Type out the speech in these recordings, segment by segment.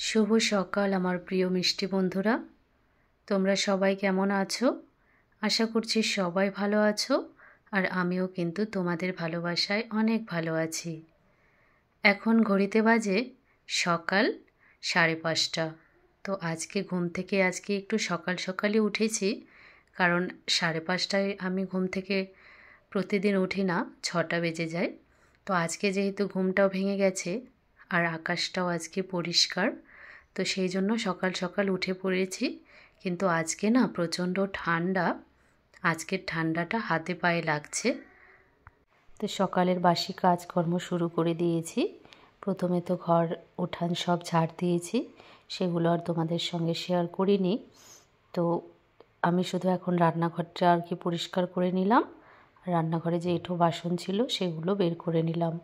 শুভ সকাল আমার প্রিয় মিষ্টি বন্ধুরা। তোমরা সবাই কেমন আছো? আশা করছি সবাই ভালো আছো, আর আমিও কিন্তু তোমাদের ভালোবাসায় অনেক ভালো আছি। এখন ঘড়িতে বাজে সকাল 5:30। তো আজকে ঘুম থেকে একটু সকাল সকালই উঠেছি, কারণ 5:30টায় আমি ঘুম থেকে প্রতিদিন উঠি না, 6টা বেজে যায়। তো আজকে যেহেতু ঘুমটাও ভেঙে গেছে আর আকাশটাও আজকে পরিষ্কার, তো সেই জন্য সকাল সকাল উঠে পড়েছি। কিন্তু আজকে না প্রচণ্ড ঠান্ডা, আজকের ঠান্ডাটা হাতে পায়ে লাগছে। তো সকালের বাসি কাজকর্ম শুরু করে দিয়েছি। প্রথমে তো ঘর উঠান সব ঝাড় দিয়েছি, সেগুলো আর তোমাদের সঙ্গে শেয়ার করিনি। তো আমি শুধু এখন রান্নাঘরটা আর কি পরিষ্কার করে নিলাম। রান্নাঘরে যে এঁঠো বাসন ছিল সেগুলো বের করে নিলাম,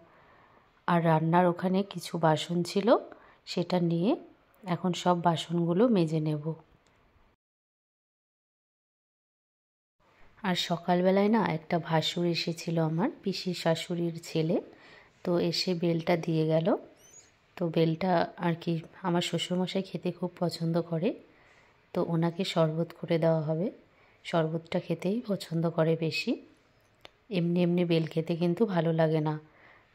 আর রান্নার ওখানে কিছু বাসন ছিল সেটা নিয়ে এখন সব বাসনগুলো মেজে নেব। আর সকালবেলায় না একটা ভাসুর এসেছিল, আমার পিসির শাশুড়ির ছেলে। তো এসে বেলটা দিয়ে গেল। তো বেলটা আর কি আমার শ্বশুরমশাই খেতে খুব পছন্দ করে, তো ওনাকে শরবত করে দেওয়া হবে। শরবতটা খেতেই পছন্দ করে বেশি। এমনি এমনি বেল খেতে কিন্তু ভালো লাগে না,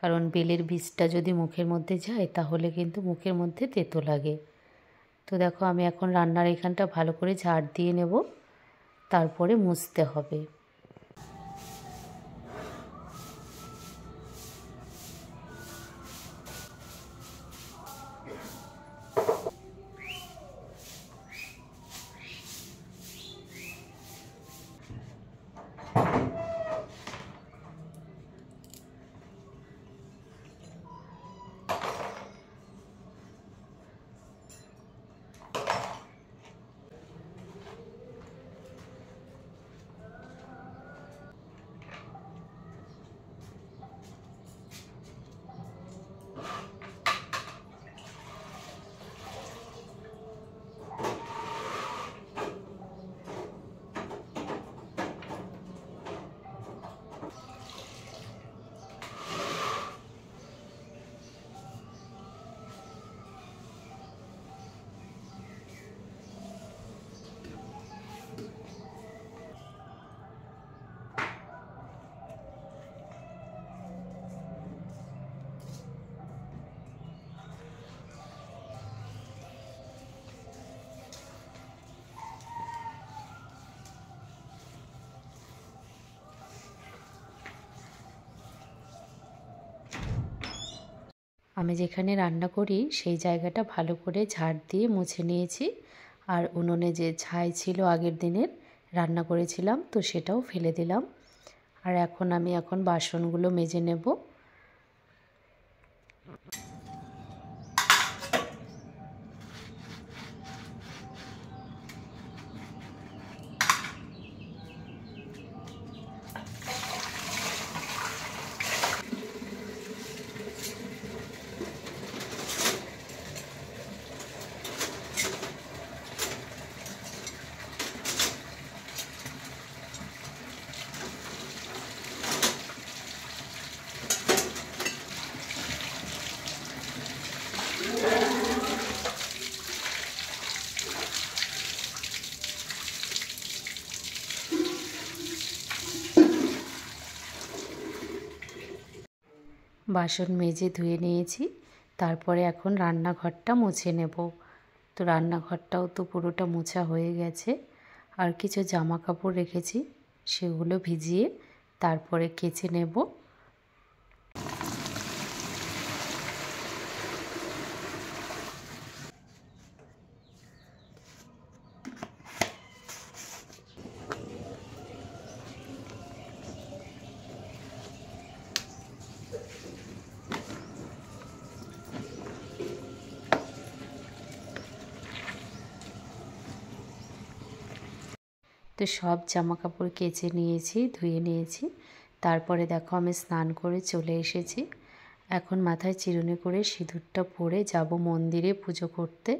কারণ বেলের বীজটা যদি মুখের মধ্যে যায় তাহলে কিন্তু মুখের মধ্যে তেতো লাগে। তো দেখো আমি এখন রান্নার এখানটা ভালো করে ঝাড় দিয়ে নেব, তারপরে মুছতে হবে। আমি যেখানে রান্না করি সেই জায়গাটা ভালো করে ঝাড় দিয়ে মুছে নিয়েছি। আর উনুনে যে ছাই ছিল আগের দিনের রান্না করেছিলাম, তো সেটাও ফেলে দিলাম। আর আমি বাসনগুলো মেজে নেব। বাসন মেজে ধুয়ে নিয়েছি, তারপরে এখন রান্নাঘরটা মুছে নেব। তো রান্নাঘরটাও তো পুরোটা মোছা হয়ে গেছে। আর কিছু জামা কাপড় রেখেছি, সেগুলো ভিজিয়ে তারপরে কেচে নেব। তো সব জামা কাপড় কেচে নিয়েছি, ধুয়ে নিয়েছি। তারপরে দেখো আমি স্নান করে চলে এসেছি। এখন মাথায় চিরুনি করে সিঁদুরটা পরে যাব মন্দিরে পুজো করতে।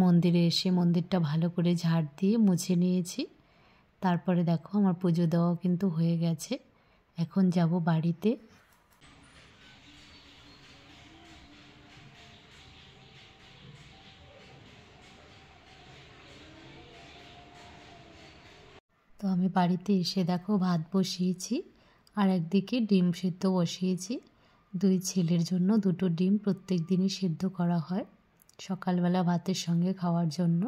মন্দিরে এসে মন্দিরটা ভালো করে ঝাড় দিয়ে মুছে নিয়েছি। তারপরে দেখো আমার পুজো দেওয়াও কিন্তু হয়ে গেছে। এখন যাব বাড়িতে। তো আমি বাড়িতে এসে দেখো ভাত বসিয়েছি, আর একদিকে ডিম সেদ্ধ বসিয়েছি। 2 ছেলের জন্য 2টো ডিম প্রত্যেক দিনই সেদ্ধ করা হয় সকালবেলা ভাতের সঙ্গে খাওয়ার জন্য।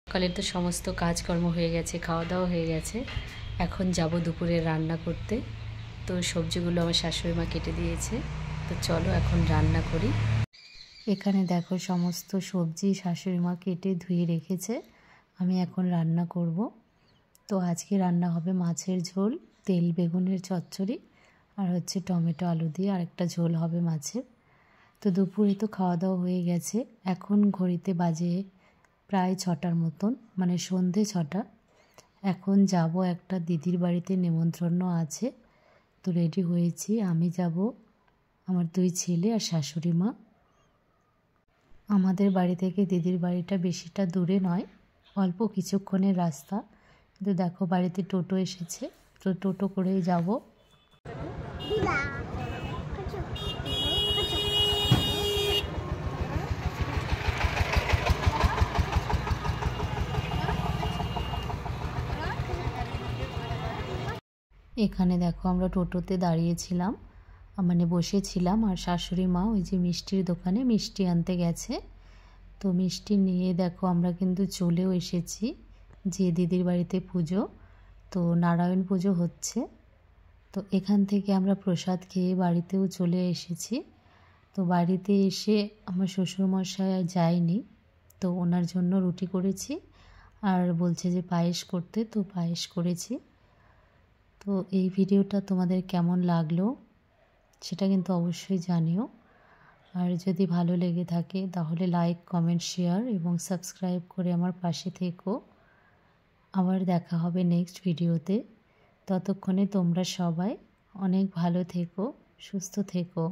সকালের তো সমস্ত কাজকর্ম হয়ে গেছে, খাওয়া দাওয়া হয়ে গেছে। এখন যাব দুপুরে রান্না করতে। তো সবজিগুলো আমার শাশুড়ি মা কেটে দিয়েছে। তো চলো এখন রান্না করি। এখানে দেখো সমস্ত সবজি শাশুড়ি মা কেটে ধুয়ে রেখেছে। আমি এখন রান্না করব। তো আজকে রান্না হবে মাছের ঝোল, তেল বেগুনের চচ্চড়ি, আর হচ্ছে টমেটো আলু দিয়ে আরেকটা ঝোল হবে মাছের। তো দুপুরে তো খাওয়া দাওয়া হয়ে গেছে। এখন ঘড়িতে বাজে প্রায় 6টার মতন, মানে সন্ধে 6টা। এখন যাব একটা দিদির বাড়িতে, নেমন্ত্রণ আছে। তো রেডি হয়েছি, আমি যাব, আমার 2 ছেলে আর শাশুড়ি মা। আমাদের বাড়ি থেকে দিদির বাড়িটা বেশিটা দূরে নয়, অল্প কিছুক্ষণের রাস্তা। কিন্তু দেখো বাড়িতে টোটো এসেছে, তো টোটো করেই যাব। এখানে দেখো আমরা টোটোতে দাঁড়িয়েছিলাম, মানে বসেছিলাম, আর শাশুড়ি মা ওই যে মিষ্টির দোকানে মিষ্টি আনতে গেছে। তো মিষ্টি নিয়ে দেখো আমরা কিন্তু চলেও এসেছি যে দিদির বাড়িতে পুজো, তো নারায়ণ পুজো হচ্ছে। তো এখান থেকে আমরা প্রসাদ খেয়ে বাড়িতেও চলে এসেছি। তো বাড়িতে এসে আমার শ্বশুরমশাই আর যায়নি, তো ওনার জন্য রুটি করেছি, আর বলছে যে পায়েস করতে, তো পায়েস করেছি। তো এই ভিডিওটা তোমাদের কেমন লাগলো সেটা কিন্তু অবশ্যই জানিও। আর যদি ভালো লেগে থাকে তাহলে লাইক, কমেন্ট, শেয়ার এবং সাবস্ক্রাইব করে আমার পাশে থেকো। আবার দেখা হবে নেক্সট ভিডিওতে। ততক্ষণে তোমরা সবাই অনেক ভালো থেকো, সুস্থ থেকো।